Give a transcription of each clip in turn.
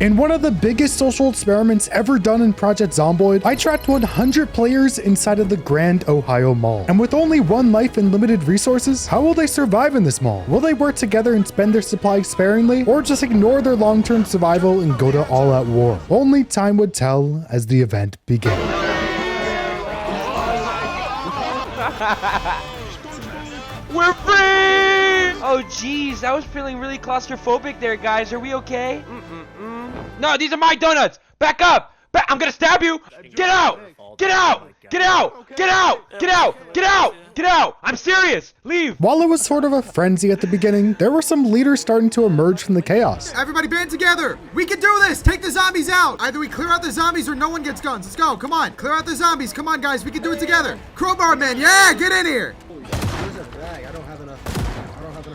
In one of the biggest social experiments ever done in Project Zomboid, I trapped 100 players inside of the Grand Ohio Mall. And with only one life and limited resources, how will they survive in this mall? Will they work together and spend their supplies sparingly, or just ignore their long-term survival and go to all-out war? Only time would tell as the event began. We're free! Oh jeez, I was feeling really claustrophobic there, guys. Are we okay? No, these are my donuts! Back up! I'm gonna stab you! Get out! Get out! Get out! Get out! Get out! Get out! Get out! I'm serious! Leave! While it was sort of a frenzy at the beginning, there were some leaders starting to emerge from the chaos. Everybody band together! We can do this! Take the zombies out! Either we clear out the zombies or no one gets guns. Let's go, come on. Clear out the zombies. Come on, guys, we can do it together. Crowbar man, yeah, get in here!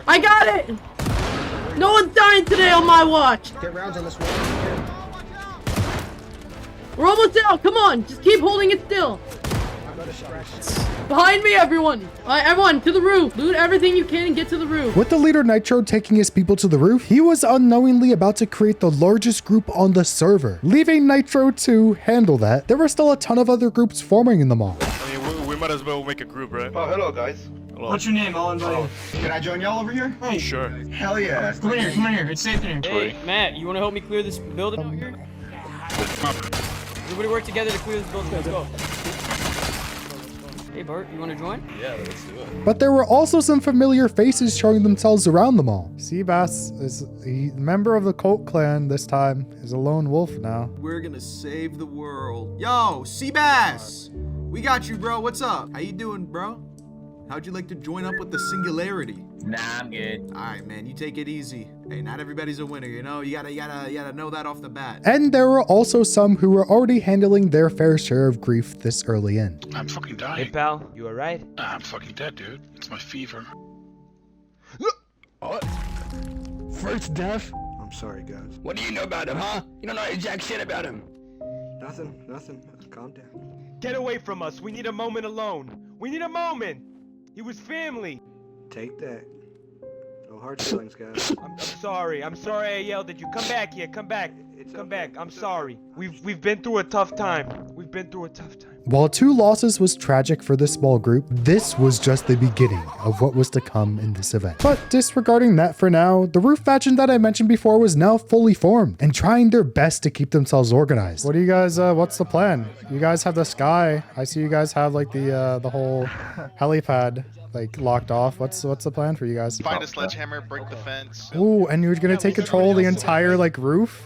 I got it! No one's dying today on my watch! Get rounds on this one. We're almost out! Come on! Just keep holding it still! Behind me, everyone! Everyone, to the roof! Loot everything you can and get to the roof! With the leader Nitro taking his people to the roof, he was unknowingly about to create the largest group on the server. Leaving Nitro to handle that, there were still a ton of other groups forming in the mall. I mean, we might as well make a group, right? Oh, hello, guys. Hello. What's your name? I'll invite you. Can I join y'all over here? Hey, Sure. Hell yeah. come in here, come in here. It's safe in here. Hey, Matt, you want to help me clear this building out here? Everybody work together to clear this building. Let's go. Hey, Bart, you want to join? Yeah, let's do it. But there were also some familiar faces showing themselves around the mall. Seabass is a member of the Colt clan this time, is a lone wolf now. We're gonna save the world. Yo, Seabass! We got you, bro. What's up? How you doing, bro? How'd you like to join up with the Singularity? Nah, I'm good. All right, man, you take it easy. Hey, not everybody's a winner, you know? You gotta know that off the bat. And there were also some who were already handling their fair share of grief this early in. I'm fucking Hey, dying. pal, you alright? I'm fucking dead, dude. It's my fever. First death? I'm sorry, guys. What do you know about him, huh? You don't know jack shit about him. Nothing. Calm down. Get away from us. We need a moment alone. We need a moment. He was family. Take that. No hard feelings, guys. I'm sorry. I'm sorry I yelled at you. Come back here. Come back. Come back. I'm sorry. We've been through a tough time. We've been through a tough time. While 2 losses was tragic for this small group, this was just the beginning of what was to come in this event. But disregarding that for now, the roof faction that I mentioned before was now fully formed and trying their best to keep themselves organized. What do you guys, what's the plan? You guys have the sky. I see you guys have like the whole helipad like locked off. What's the plan for you guys? Find a sledgehammer, break the fence. Ooh, and you're gonna take control of the entire like roof?